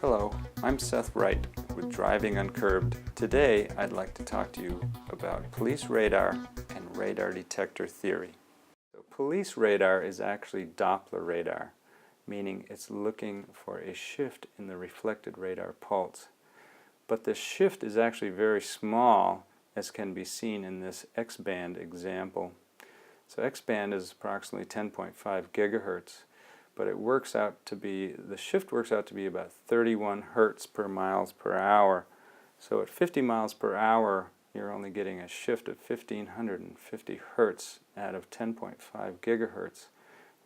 Hello, I'm Seth Wright with Driving Uncurbed. Today I'd like to talk to you about police radar and radar detector theory. So police radar is actually Doppler radar, meaning it's looking for a shift in the reflected radar pulse. But the shift is actually very small, as can be seen in this X-band example. So X-band is approximately 10.5 gigahertz. But it works out to be, the shift works out to be about 31 hertz per miles per hour. So at 50 miles per hour, you're only getting a shift of 1550 hertz out of 10.5 gigahertz,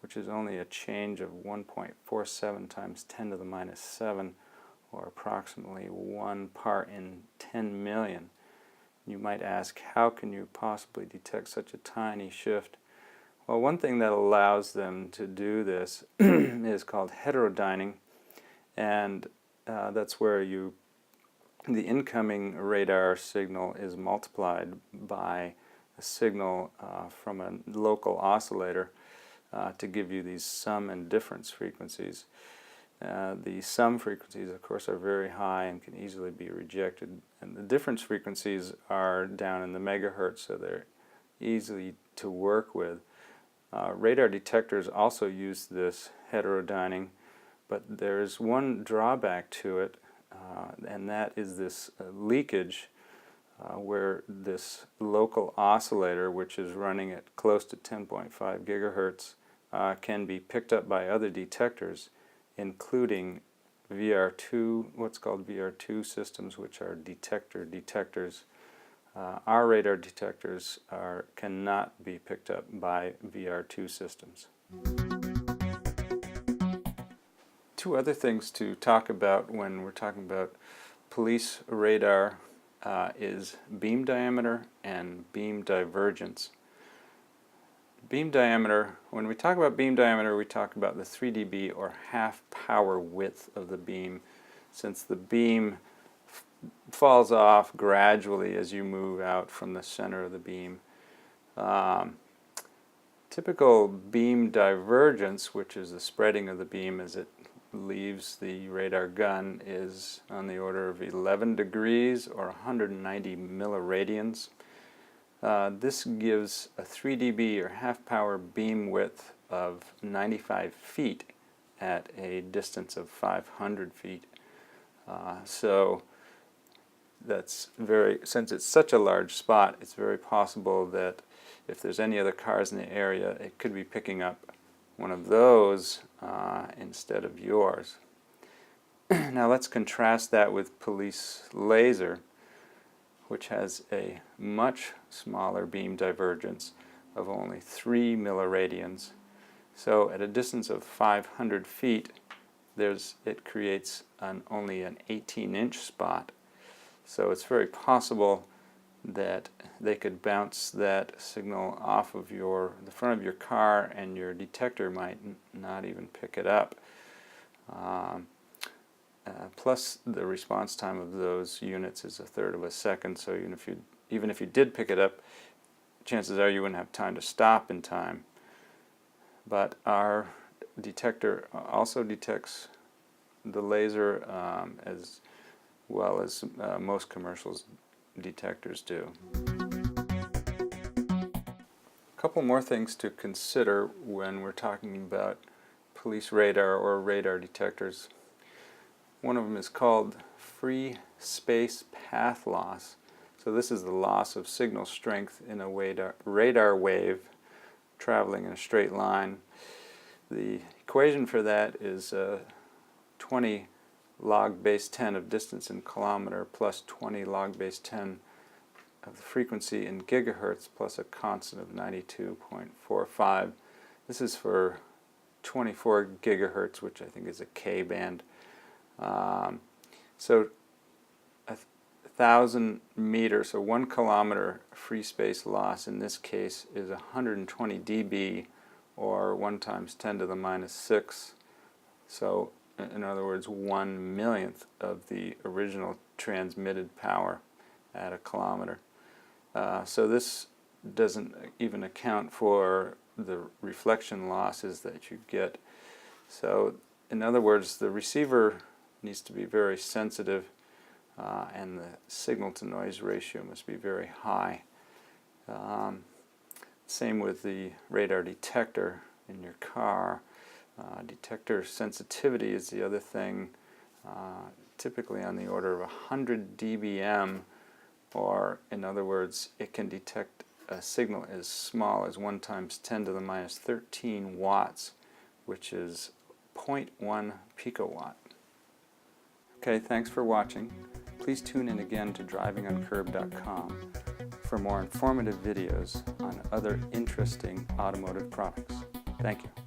which is only a change of 1.47 times 10 to the minus 7, or approximately 1 part in 10 million. You might ask, how can you possibly detect such a tiny shift? Well, one thing that allows them to do this is called heterodyning, and that's where the incoming radar signal is multiplied by a signal from a local oscillator to give you these sum and difference frequencies. The sum frequencies, of course, are very high and can easily be rejected, and the difference frequencies are down in the megahertz, so they're easy to work with. Radar detectors also use this heterodyning, but there's one drawback to it, and that is this leakage where this local oscillator, which is running at close to 10.5 gigahertz, can be picked up by other detectors, including VR2, what's called VR2 systems, which are detectors. Our radar detectors cannot be picked up by VR2 systems. Two other things to talk about when we're talking about police radar is beam diameter and beam divergence. Beam diameter, when we talk about beam diameter, we talk about the 3 dB or half power width of the beam, since the beam falls off gradually as you move out from the center of the beam. Typical beam divergence, which is the spreading of the beam as it leaves the radar gun, is on the order of 11 degrees or 190 milliradians. This gives a 3 dB or half power beam width of 95 feet at a distance of 500 feet. Since it's such a large spot, it's very possible that if there's any other cars in the area, it could be picking up one of those instead of yours. Now let's contrast that with police laser, which has a much smaller beam divergence of only 3 milliradians. So at a distance of 500 feet, it creates only an 18-inch spot. So it's very possible that they could bounce that signal off of the front of your car, and your detector might not even pick it up. Plus, the response time of those units is 1/3 of a second. So even if you did pick it up, chances are you wouldn't have time to stop in time. But our detector also detects the laser as well as most commercial detectors do. A couple more things to consider when we're talking about police radar or radar detectors. One of them is called free space path loss. So this is the loss of signal strength in a radar wave traveling in a straight line. The equation for that is 20 log base 10 of distance in kilometer plus 20 log base 10 of the frequency in gigahertz plus a constant of 92.45. This is for 24 gigahertz, which I think is a K band. So 1,000 meters, so 1 kilometer free space loss in this case is 120 dB, or 1 times 10 to the minus 6. So in other words, 1/1,000,000th of the original transmitted power at a kilometer. So this doesn't even account for the reflection losses that you get. So in other words, the receiver needs to be very sensitive, and the signal-to-noise ratio must be very high. Same with the radar detector in your car. Detector sensitivity is the other thing, typically on the order of 100 dBm, or in other words, it can detect a signal as small as 1 × 10⁻13 watts, which is 0.1 picowatt. Okay, thanks for watching. Please tune in again to drivinguncurb.com for more informative videos on other interesting automotive products. Thank you.